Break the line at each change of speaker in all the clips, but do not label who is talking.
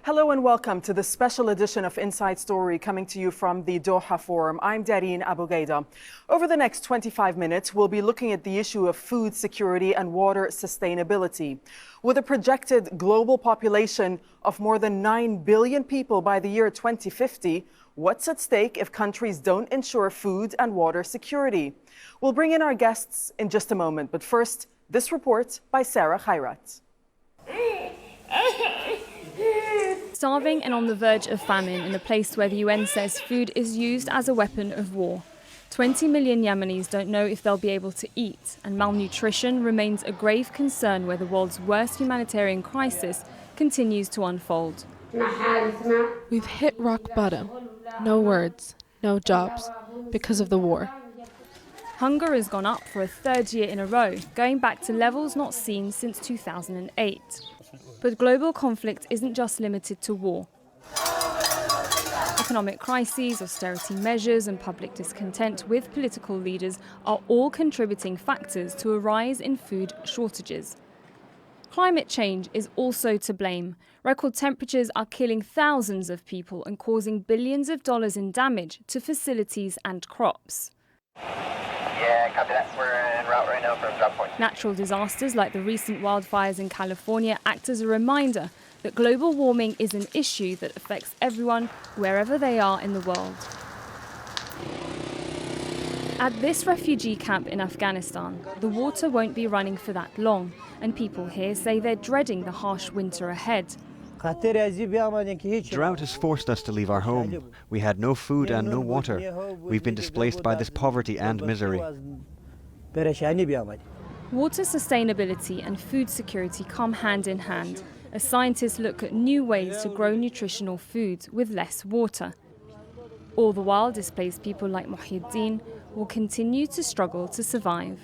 Hello and welcome to the special edition of Inside Story coming to you from the Doha Forum. I'm Dareen Abughaida. Over the next 25 minutes, we'll be looking at the issue of food security and water sustainability. With a projected global population of more than 9 billion people by the year 2050, what's at stake if countries don't ensure food and water security? We'll bring in our guests in just a moment, but first, this report by Sarah Khairat.
Starving and on the verge of famine in a place where the UN says food is used as a weapon of war. 20 million Yemenis don't know if they'll be able to eat, and malnutrition remains a grave concern where the world's worst humanitarian crisis continues to unfold.
We've hit rock bottom. No words, no jobs, because of the war.
Hunger has gone up for a third year in a row, going back to levels not seen since 2008. But global conflict isn't just limited to war. Economic crises, austerity measures and public discontent with political leaders are all contributing factors to a rise in food shortages. Climate change is also to blame. Record temperatures are killing thousands of people and causing billions of dollars in damage to facilities and crops.
Yeah, copy that. We're en route right now from drop point.
Natural disasters like the recent wildfires in California act as a reminder that global warming is an issue that affects everyone wherever they are in the world. At this refugee camp in Afghanistan, the water won't be running for that long, and people here say they're dreading the harsh winter ahead.
Drought has forced us to leave our home. We had no food and no water. We've been displaced by this poverty and misery.
Water sustainability and food security come hand in hand as scientists look at new ways to grow nutritional foods with less water. All the while, displaced people like Muhyiddin will continue to struggle to survive.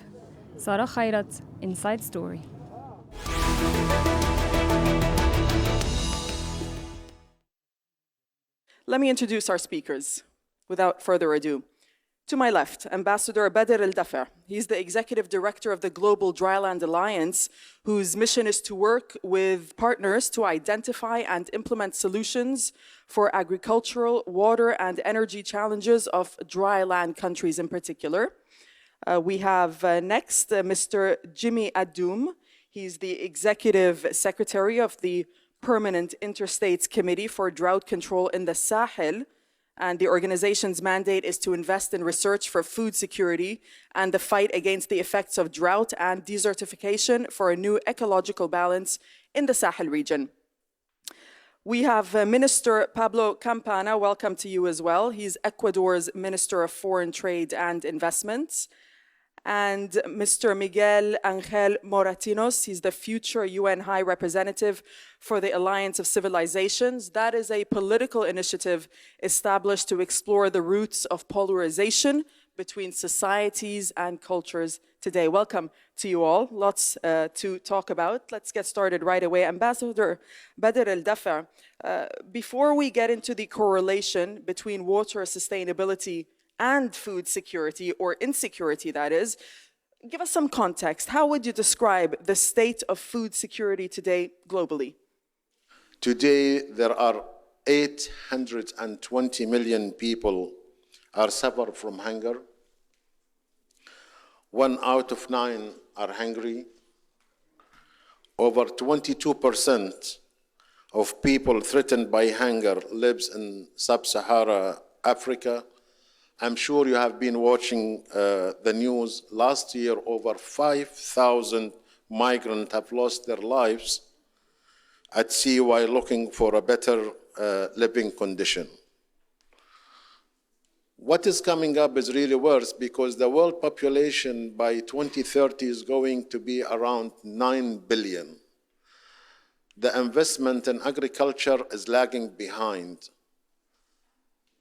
Sarah Khairat, Inside Story.
Let me introduce our speakers. Without further ado, to my left, Ambassador Badr Al-Dafa. He's the Executive Director of the Global Dryland Alliance, whose mission is to work with partners to identify and implement solutions for agricultural, water, and energy challenges of dry land countries in particular. We have next Mr. Djimé Adoum. He's the Executive Secretary of the Permanent Interstates Committee for Drought Control in the Sahel, and the organization's mandate is to invest in research for food security and the fight against the effects of drought and desertification for a new ecological balance in the Sahel region. We have Minister Pablo Campana. Welcome to you as well. He's Ecuador's Minister of Foreign Trade and Investments. And Mr. Miguel Moratinos, he's the future UN High Representative for the Alliance of Civilizations. That is a political initiative established to explore the roots of polarization between societies and cultures today. Welcome to you all. Lots to talk about. Let's get started right away. Ambassador Badr Al-Dafa, before we get into the correlation between water sustainability and food security, or insecurity that is, give us some context. How would you describe the state of food security today globally?
Today, there are 820 million people are suffer from hunger. 1 out of 9 are hungry. Over 22% of people threatened by hunger lives in sub-Saharan Africa. I'm sure you have been watching the news. Last year, over 5,000 migrants have lost their lives at sea while looking for a better living condition. What is coming up is really worse because the world population by 2030 is going to be around 9 billion. The investment in agriculture is lagging behind.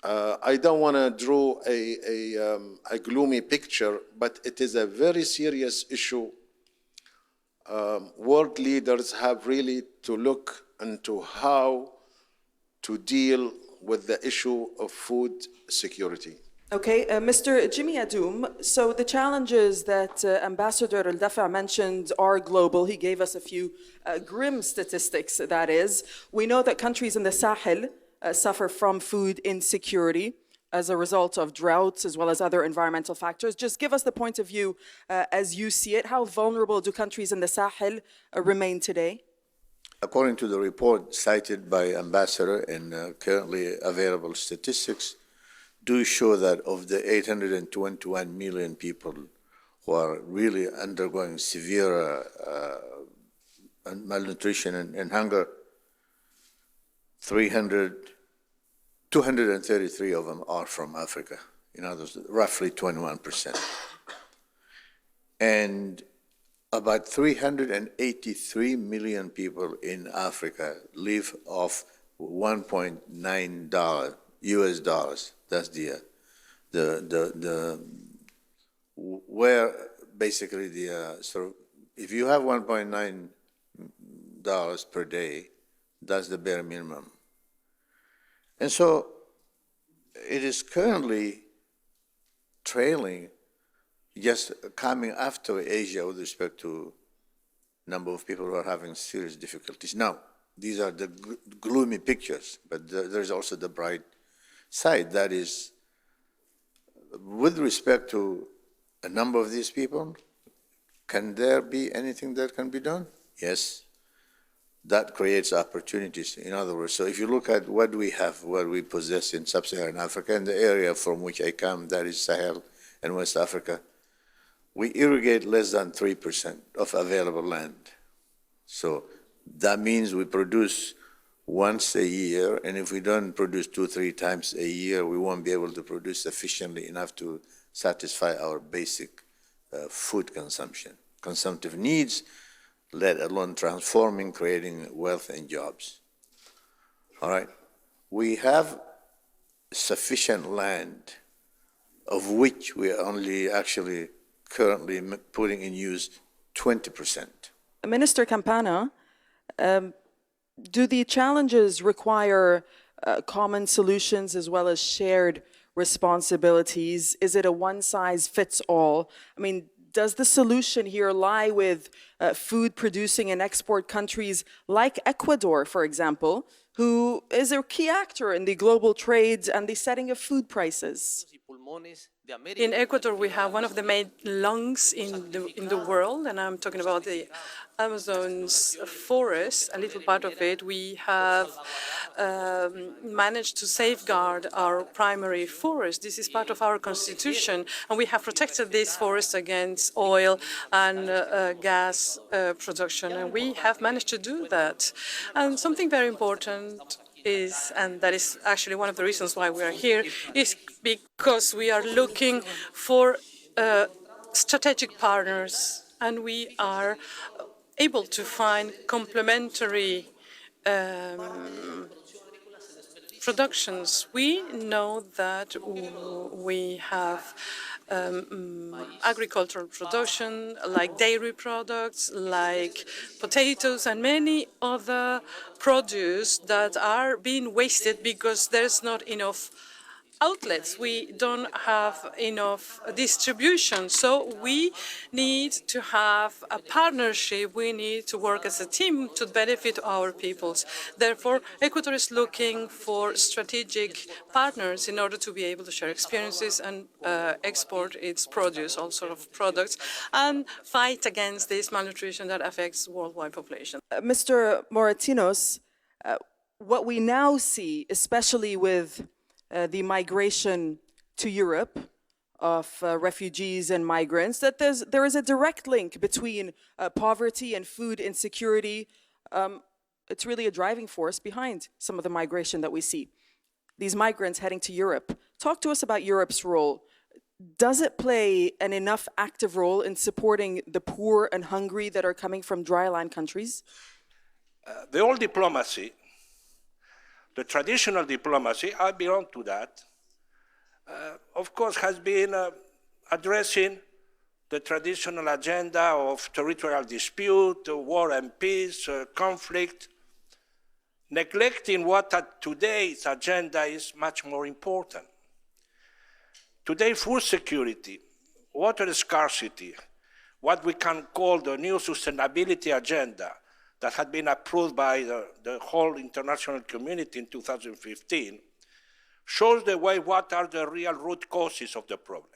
I don't want to draw a gloomy picture, but it is a very serious issue. World leaders have really to look into how to deal with the issue of food security.
Okay, Mr. Djimé Adoum, so the challenges that Ambassador Al-Dafa mentioned are global. He gave us a few grim statistics, that is. We know that countries in the Sahel suffer from food insecurity as a result of droughts as well as other environmental factors. Just give us the point of view as you see it. How vulnerable do countries in the Sahel remain today?
According to the report cited by Ambassador and currently available statistics, do show that of the 821 million people who are really undergoing severe malnutrition and hunger, 233 of them are from Africa. In other words, roughly 21%. And about 383 million people in Africa live off $1.9 US dollars. That's where basically if you have $1.9 per day, that's the bare minimum. And so it is currently trailing, just coming after Asia with respect to number of people who are having serious difficulties. Now, these are the gloomy pictures, but there's also the bright side. That is, with respect to a number of these people, can there be anything that can be done? Yes. That creates opportunities. In other words, so if you look at what we have, what we possess in sub-Saharan Africa, and the area from which I come, that is Sahel and West Africa, we irrigate less than 3% of available land. So that means we produce once a year, and if we don't produce 2-3 times a year, we won't be able to produce sufficiently enough to satisfy our basic food consumptive needs, let alone transforming, creating wealth and jobs. All right? We have sufficient land, of which we are only actually currently putting in use 20%.
Minister Campana, do the challenges require common solutions as well as shared responsibilities? Is it a one-size-fits-all? I mean, does the solution here lie with food producing and export countries like Ecuador, for example, who is a key actor in the global trade and the setting of food prices?
In Ecuador, we have one of the main lungs in the world, and I'm talking about the Amazon's forest, a little part of it. We have managed to safeguard our primary forest. This is part of our constitution, and we have protected this forest against oil and gas production, and we have managed to do that. And something very important is, and that is actually one of the reasons why we are here, is because we are looking for strategic partners, and we are able to find complementary productions. We know that we have agricultural production, like dairy products, like potatoes, and many other produce that are being wasted because there's not enough outlets. We don't have enough distribution. So we need to have a partnership. We need to work as a team to benefit our peoples. Therefore, Ecuador is looking for strategic partners in order to be able to share experiences and export its produce, all sort of products, and fight against this malnutrition that affects worldwide population.
Mr. Moratinos, what we now see, especially with the migration to Europe of refugees and migrants, that there is a direct link between poverty and food insecurity. It's really a driving force behind some of the migration that we see. These migrants heading to Europe. Talk to us about Europe's role. Does it play an enough active role in supporting the poor and hungry that are coming from dryland countries?
The old diplomacy, the traditional diplomacy, I belong to that, of course, has been addressing the traditional agenda of territorial dispute, war and peace, conflict, neglecting what at today's agenda is much more important. Today, food security, water scarcity, what we can call the new sustainability agenda that had been approved by the whole international community in 2015, shows the way what are the real root causes of the problems.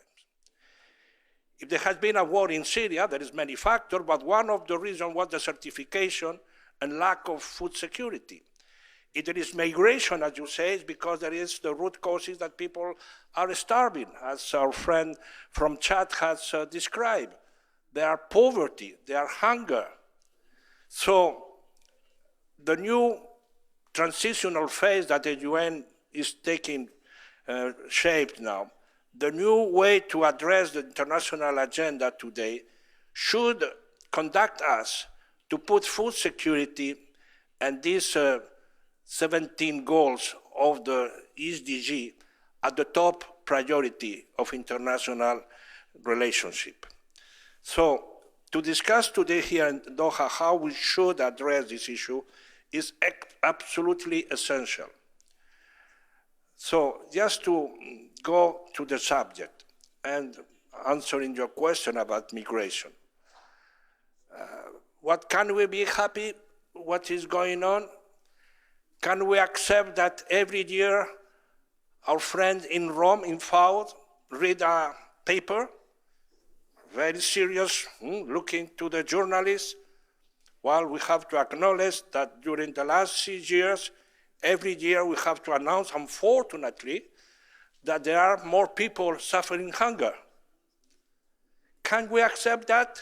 If there has been a war in Syria, there is many factors, but one of the reasons was desertification and lack of food security. If there is migration, as you say, it's because there is the root causes that people are starving, as our friend from Chad has described. There are poverty, there are hunger. So the new transitional phase that the UN is taking shape now, the new way to address the international agenda today should conduct us to put food security and these 17 goals of the SDG at the top priority of international relationship. So to discuss today here in Doha how we should address this issue is absolutely essential. So just to go to the subject and answering your question about migration. What can we be happy? What is going on? Can we accept that every year our friends in Rome, in FAO, read a paper, very serious, looking to the journalists? Well, we have to acknowledge that during the last 6 years, every year we have to announce, unfortunately, that there are more people suffering hunger. Can we accept that?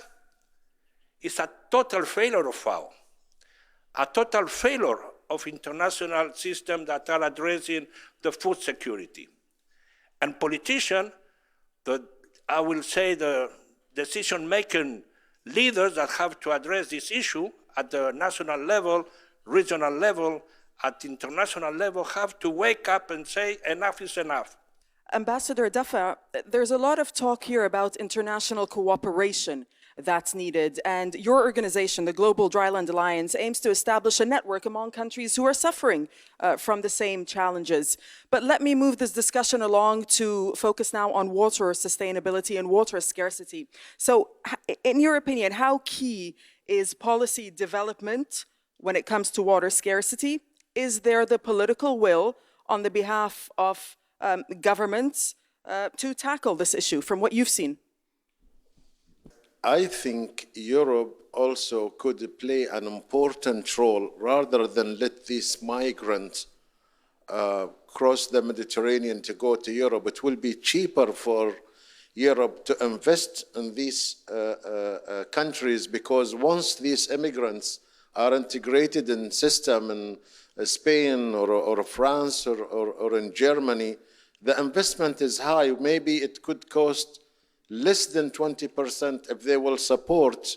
It's a total failure of FAO, a total failure of international systems that are addressing the food security. And politicians, I will say the decision-making leaders that have to address this issue at the national level, regional level, at international level, have to wake up and say enough is enough.
Ambassador Dafa, there's a lot of talk here about international cooperation that's needed, and your organization, the Global Dryland Alliance, aims to establish a network among countries who are suffering from the same challenges. But let me move this discussion along to focus now on water sustainability and water scarcity. So in your opinion, how key is policy development when it comes to water scarcity? Is there the political will on the behalf of governments to tackle this issue from what you've seen?
I think Europe also could play an important role rather than let these migrants cross the Mediterranean to go to Europe. It will be cheaper for Europe to invest in these countries, because once these immigrants are integrated in system in Spain or France or in Germany, the investment is high. Maybe it could cost less than 20% if they will support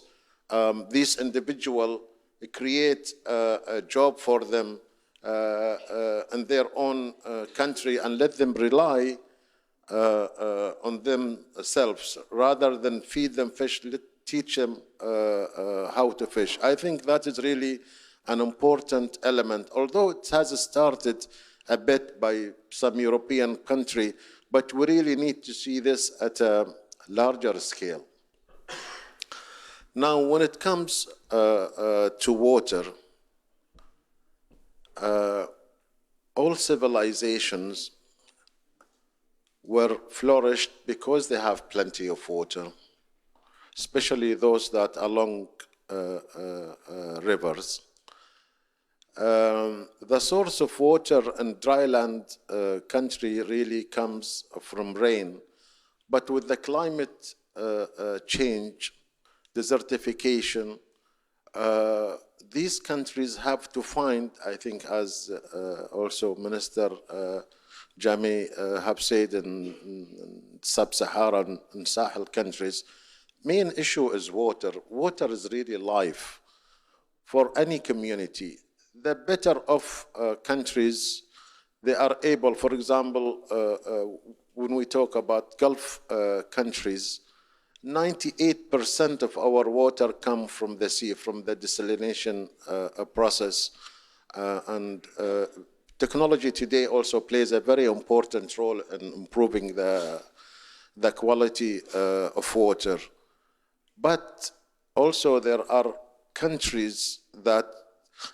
these individuals, create a job for them in their own country and let them rely on themselves rather than feed them fish, teach them how to fish. I think that is really an important element, although it has started a bit by some European country, but we really need to see this at a larger scale. Now, when it comes to water, all civilizations were flourished because they have plenty of water, especially those that are along rivers. The source of water in dryland country really comes from rain. But with the climate change, desertification, these countries have to find, I think, as also Minister Djimé have said in sub-Saharan and Sahel countries, main issue is water. Water is really life for any community. The better off countries, they are able, for example, when we talk about Gulf countries, 98% of our water comes from the sea, from the desalination process. And technology today also plays a very important role in improving the the quality of water. But also there are countries that,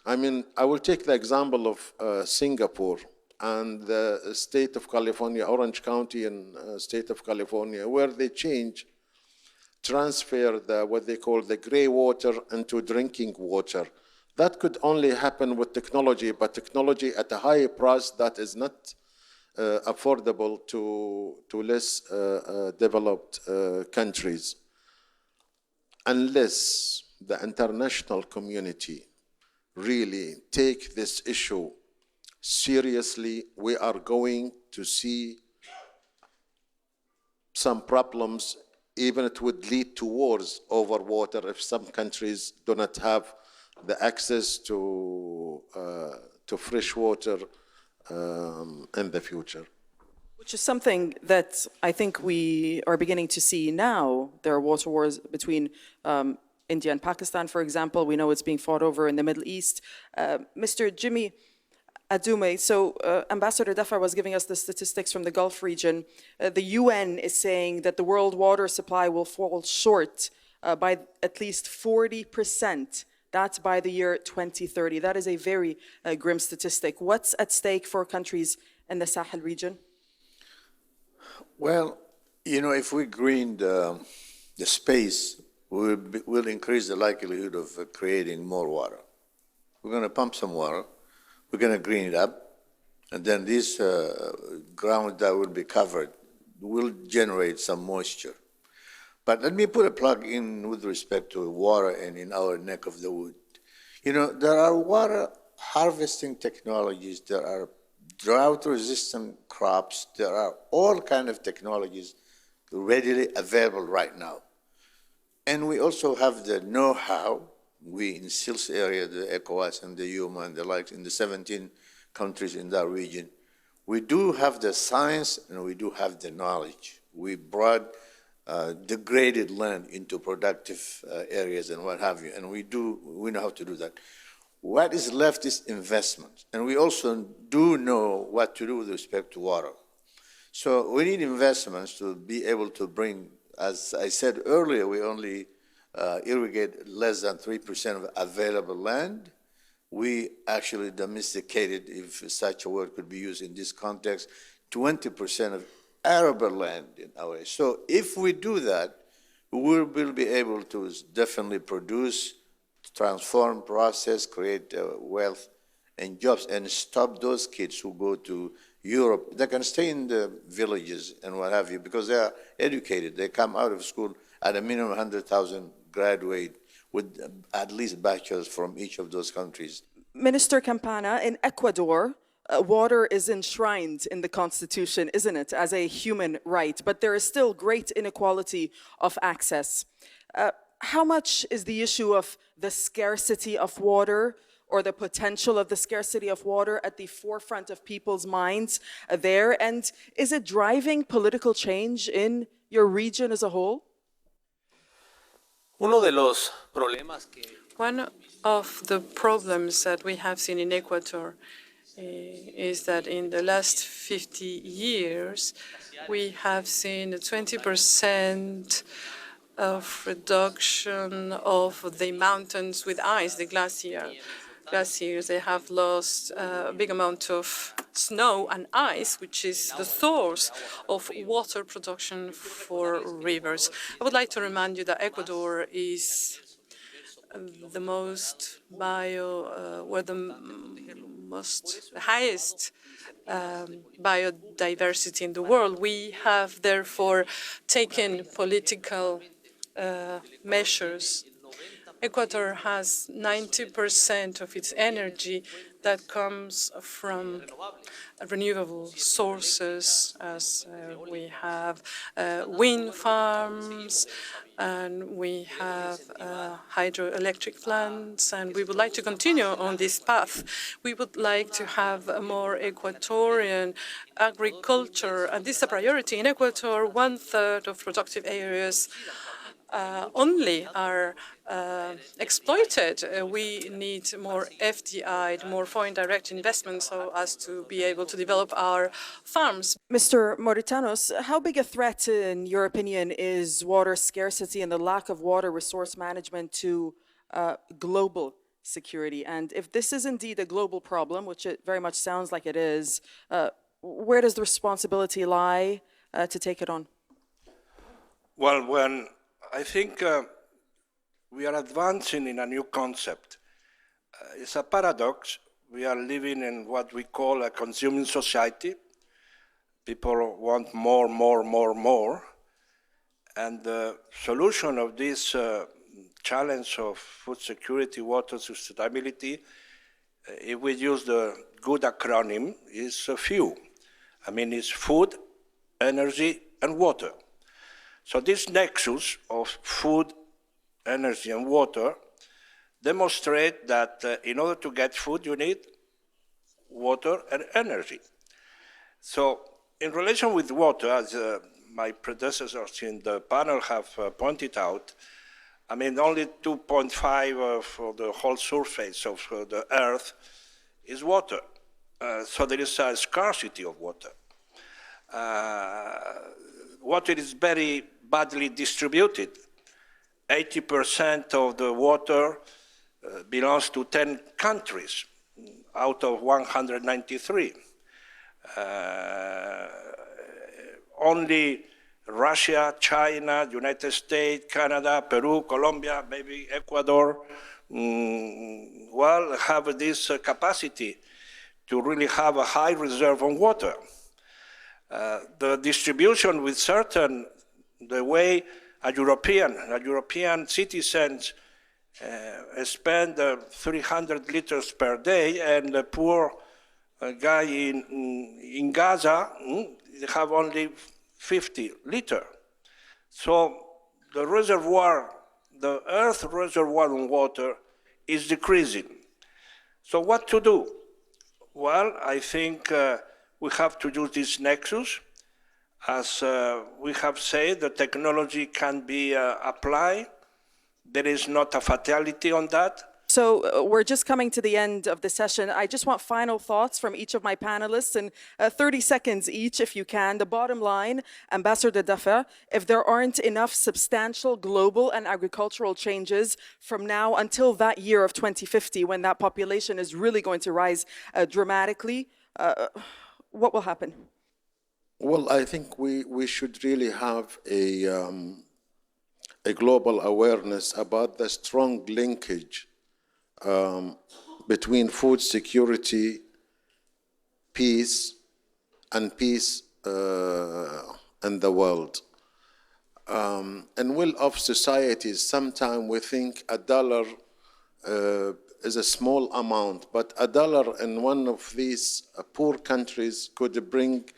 I mean, I will take the example of Singapore and the state of California, Orange County in state of California, where they transfer what they call the gray water into drinking water. That could only happen with technology, but technology at a high price that is not affordable to less developed countries. Unless the international community really take this issue seriously, we are going to see some problems. Even it would lead to wars over water if some countries do not have the access to fresh water in the future.
Which is something that I think we are beginning to see now. There are water wars between India and Pakistan, for example. We know it's being fought over in the Middle East. Mr. Djimé, Adoum, so Ambassador Dafa was giving us the statistics from the Gulf region. The UN is saying that the world water supply will fall short by at least 40%. That's by the year 2030. That is a very grim statistic. What's at stake for countries in the Sahel region?
Well, you know, if we green the space, we'll increase the likelihood of creating more water. We're going to pump some water. We're going to green it up, and then this ground that will be covered will generate some moisture. But let me put a plug in with respect to water and in our neck of the wood. You know, there are water harvesting technologies, there are drought-resistant crops, there are all kinds of technologies readily available right now. And we also have the know-how. We in CILSS area, the ECOWAS and the UMA and the likes, in the 17 countries in that region, we do have the science and we do have the knowledge. We brought degraded land into productive areas and what have you, and we know how to do that. What is left is investment, and we also do know what to do with respect to water. So we need investments to be able to bring, as I said earlier, we only irrigate less than 3% of available land. We actually domesticated, if such a word could be used in this context, 20% of arable land in our area. So if we do that, we will be able to definitely produce, transform, process, create wealth and jobs, and stop those kids who go to Europe. They can stay in the villages and what have you because they are educated. They come out of school at a minimum 100,000 graduate with at least bachelors from each of those countries.
Minister Campana, in Ecuador, water is enshrined in the constitution, isn't it, as a human right, but there is still great inequality of access. How much is the issue of the scarcity of water or the potential of the scarcity of water at the forefront of people's minds there? And is it driving political change in your region as a whole?
One of the problems that we have seen in Ecuador is that in the last 50 years, we have seen a 20% of reduction of the mountains with ice, the glaciers. They have lost a big amount of snow and ice, which is the source of water production for rivers. I would like to remind you that Ecuador is the most highest biodiversity in the world. We have therefore taken political measures. Ecuador has 90% of its energy that comes from renewable sources, as we have wind farms, and we have hydroelectric plants, and we would like to continue on this path. We would like to have a more Ecuadorian agriculture, and this is a priority in Ecuador. 1/3 of productive areas only are exploited. We need more FDI, more foreign direct investment, so as to be able to develop our farms.
Mr. Moratinos, how big a threat, in your opinion, is water scarcity and the lack of water resource management to global security? And if this is indeed a global problem, which it very much sounds like it is, where does the responsibility lie to take it on?
Well, I think we are advancing in a new concept. It's a paradox. We are living in what we call a consuming society. People want more, more, more, more. And the solution of this challenge of food security, water sustainability, if we use the good acronym, is a few. I mean, it's food, energy, and water. So this nexus of food, energy, and water demonstrate that in order to get food, you need water and energy. So in relation with water, as my predecessors in the panel have pointed out, I mean, only 2.5 of the whole surface of the Earth is water. So there is a scarcity of water. Water is very badly distributed. 80% of the water belongs to 10 countries out of 193. Only Russia, China, United States, Canada, Peru, Colombia, maybe Ecuador, well, have this capacity to really have a high reserve on water. The distribution with certain, the way a European citizens spend 300 liters per day, and the poor guy in Gaza they have only 50 liters. So the reservoir, the Earth reservoir on water is decreasing. So what to do? Well, I think we have to use this nexus. As we have said, the technology can be applied. There is not a fatality on that.
So we're just coming to the end of the session. I just want final thoughts from each of my panelists in 30 seconds each, if you can. The bottom line, Ambassador Dafa, if there aren't enough substantial global and agricultural changes from now until that year of 2050, when that population is really going to rise dramatically, what will happen?
Well, I think we should really have a global awareness about the strong linkage between food security, peace, and peace in the world. In well-off societies, sometimes we think $1 is a small amount, but $1 in one of these poor countries could bring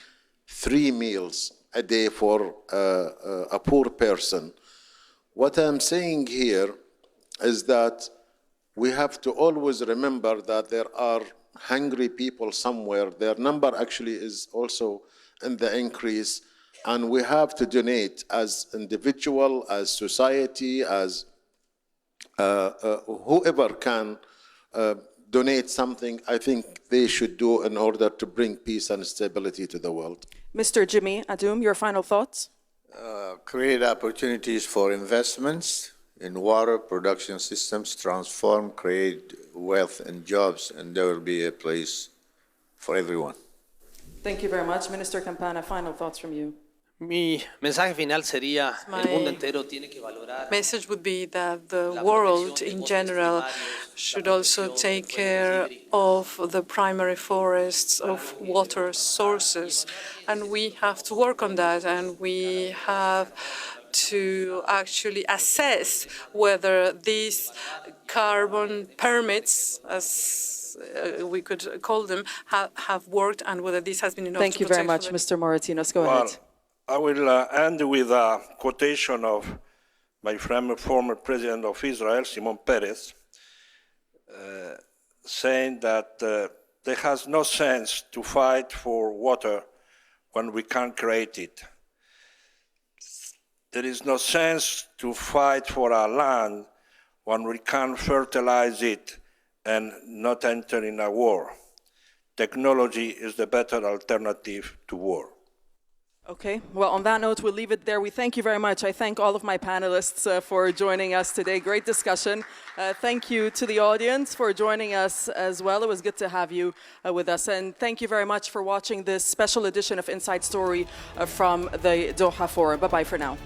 3 meals a day for a poor person. What I'm saying here is that we have to always remember that there are hungry people somewhere. Their number actually is also in the increase, and we have to donate as individual, as society, as whoever can donate something. I think they should do in order to bring peace and stability to the world.
Mr. Djimé, Adoum, your final thoughts?
Create opportunities for investments in water production systems, transform, create wealth and jobs, and there will be a place for everyone.
Thank you very much. Minister Campana, final thoughts from you.
Mi mensaje final sería, el mundo entero tiene que valorar.
Message would be that the world in general should also take care of the primary forests of water sources, and we have to work on that, and we have to actually assess whether these carbon permits, as we could call them, have worked, and whether this has been enough.
Thank you very much, Mr. Moratinos. Go ahead.
I will end with a quotation of my friend, former president of Israel, Shimon Peres, saying that there has no sense to fight for water when we can't create it. there is no sense to fight for our land when we can't fertilize it and not enter in a war. Technology is the better alternative to war.
Okay, well, on that note, we'll leave it there. We thank you very much. I thank all of my panelists for joining us today. Great discussion. Thank you to the audience for joining us as well. It was good to have you with us. And thank you very much for watching this special edition of Inside Story from the Doha Forum. Bye-bye for now.